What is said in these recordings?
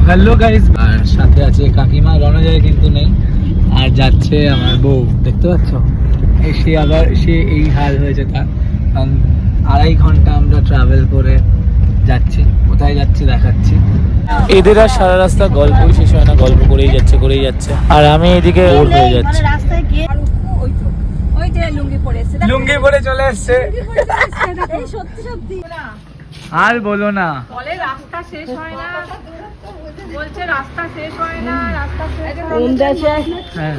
Hello guys, আর সাথে আছে কাকিমা। রণজয় কিন্তু নেই, আর যাচ্ছে আমার বউ। দেখতে পাচ্ছ, সে এই হাল হয়েছে তার। 2.5 ঘন্টা আমরা ট্রাভেল করে যাচ্ছি। কোথায় যাচ্ছি দেখাচ্ছি। এদের আর সারা রাস্তা গল্পই শেষ হয় না, গল্প করেই যাচ্ছে। আর আমি এদিকে ওর হয়ে যাচ্ছি। লুঙ্গি পরে চলে এসছে। আর বলো না, বলে রাস্তা শেষ হয় না, বলছে রাস্তা শেষ হয় না, রাস্তা শেষ হ্যাঁ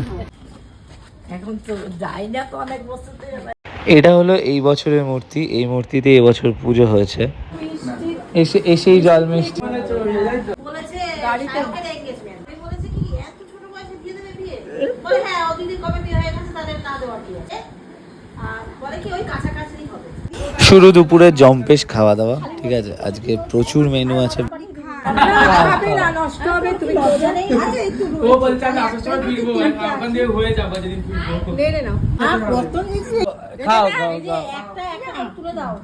এখন তো যাই না তো অনেক বছর ধরে। এটা হলো এই বছরের মূর্তি। এই মূর্তিতে এবছর পুজো হয়েছে। এসেই জল মিষ্টি বলেছে গাড়িতে এনগেজমেন্ট বলেছে কি এত ছোট বয়সে দিয়ে দেবে বিয়ে, বলে হ্যাঁ ও দিদি কবে বিয়ে হয়ে গেছে তাদের না দেওয়া কি আছে, আর বলে কি ওই কাছাকাছি হবে। শুরু দুপুরে জম্পেশ খাওয়া দাওয়া, ঠিক আছে। আজকে প্রচুর মেনু আছে। খাবে না, নষ্ট হবে, তুমি বোঝা নেই। ও বলছে আমি আসার সময় ফিরবো, ওখান দিয়ে হয়ে যাবো যেদিন ফিরবো। নে নাও আর কত নিছি, খাও একটা একটা তুলে দাও।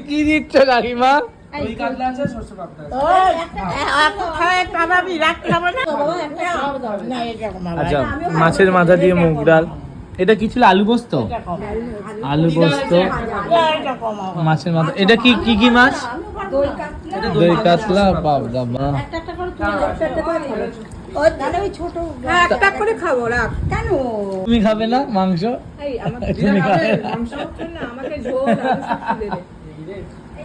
কি দিচ্ছ কাকিমা? ওই কাতলা আছে, সরষে পাবদা আছে। একটা খায় পাবাবি, রাখ খাবো না বাবা, একটা দাও না। এটা আচ্ছা, মাছের মাথা দিয়ে মুগ ডাল। এটা কি ছিল? আলু পোস্ত। আলু পোস্ত, মাছের মাথা। এটা কি কি কি মাছ? দই কাতলা, পাবদা। একটা একটা করে তুলে দাও, একটা করে খাবে। ওই দাদা ওই ছোট একটা করে খাবো, রাখ। কেন তুমি খাবে না মাংস? এই আমাকে তুমি খাবে না? মাংস হচ্ছে না, আমাকে ঝোল আর সব তুলে দে।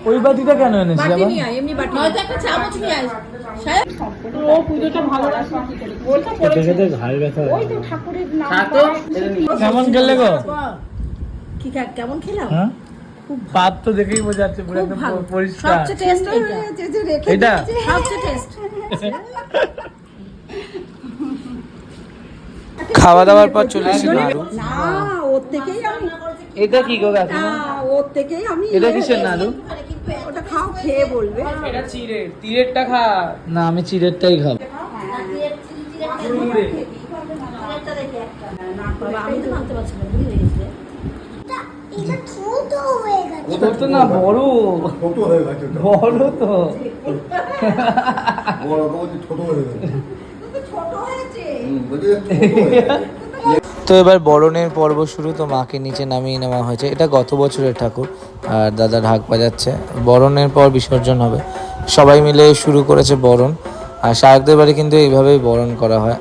ওই বাটিটা কেন এনেছি বাটি আবার? নিয়ে আয়, এমনি বাটি হয়তো একটা চামচ নিয়ে আয়। সাহেব ও পুজোটা ভালো রাখা কি করে বলতে খেতে খেতে ঘাড় ব্যথা ওই তো ঠাকুরের নাম কেমন খেলে গো? কি কেমন খেলাম? হ্যাঁ, পাত তো দেখেই বোঝা যাচ্ছে পুরো একদম পরিষ্কার। সবচেয়ে টেস্ট এটা সবচেয়ে টেস্ট। খাওয়া দাওয়ার পর চলে এসেছি নাড়ু। না ওর থেকেই আমি, এটা কি গো কাকিমা? ওর থেকেই আমি। এটা কিসের নাড়ু? ওটা খাও, খেয়ে বলবে। এটা চিড়ে, তিরেরটা খা। না, আমি চিড়েরটাই খাবো। আমি তো ভাবতে পারছি না, ভুলে গেছি। ছোট না, বড়। ছোট হয়ে গেছে ওটা। বড় তো। বড় বলছি ছোট হয়ে গেছে। ছোট হয়েছে। বলছি ছোট হয়ে গেছে। তো এবার বরণের পর্ব শুরু। তো মাকে নিচে নামিয়ে নেওয়া হয়েছে। এটা গত বছরের ঠাকুর, আর দাদা ঢাক বাজাচ্ছে। বরণের পর বিসর্জন হবে। সবাই মিলে শুরু করেছে বরণ। আর শায়কদের বাড়ি কিন্তু এইভাবেই বরণ করা হয়।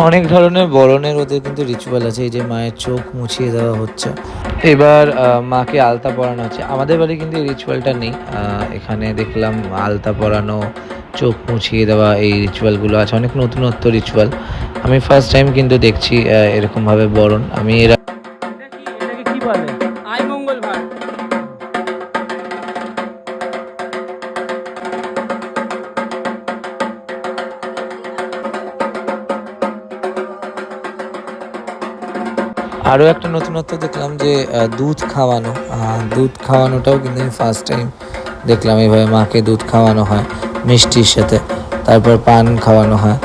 অনেক ধরনের বরণের ওদের কিন্তু রিচুয়াল আছে। এই যে মায়ের চোখ মুছিয়ে দেওয়া হচ্ছে, এবার মাকে আলতা পরানো হচ্ছে। আমাদের বাড়ি কিন্তু এই রিচুয়ালটা নেই। এখানে দেখলাম আলতা পরানো, চোখ মুছিয়ে দেওয়া, এই রিচুয়ালগুলো আছে। অনেক নতুনত্ব রিচুয়াল। আমি ফার্স্ট টাইম কিন্তু দেখছি এরকমভাবে বরণ। আমি এরা এটাকে কি বলে? আই মঙ্গল ভাট। আরও একটা নতুনত্ব দেখলাম যে দুধ খাওয়ানো। দুধ খাওয়ানোটাও কিন্তু আমি ফার্স্ট টাইম দেখলাম। এইভাবে মাকে দুধ খাওয়ানো হয় মিষ্টির সাথে, তারপর পান খাওয়ানো হয়।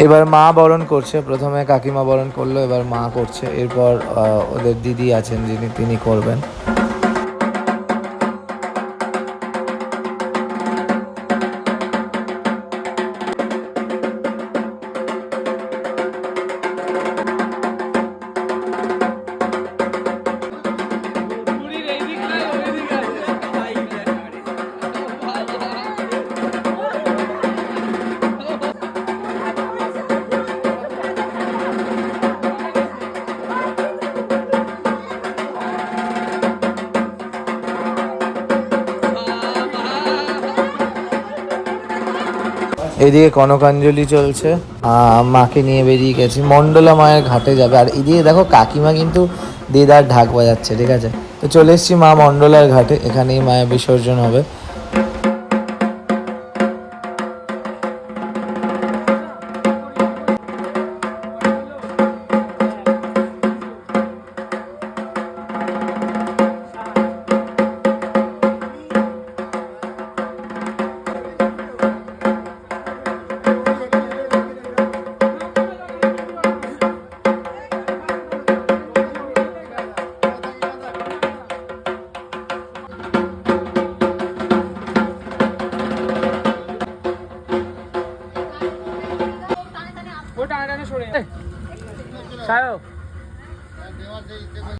এবার মা বরণ করছে। প্রথমে কাকিমা বরণ করলো, এবার মা করছে। এরপর ওদের দিদি আছেন যিনি, তিনি করবেন। এদিকে কনকাঞ্জলি চলছে, মাকে নিয়ে বেরিয়ে গেছি, মণ্ডলা মায়ের ঘাটে যাবে। আর এদিকে দেখো কাকিমা কিন্তু দিদার ঢাক বাজাচ্ছে, ঠিক আছে। তো চলে এসেছি মা মণ্ডলার ঘাটে, এখানেই মায়ের বিসর্জন হবে। ও টানে টানে সরে যায়। সায়ক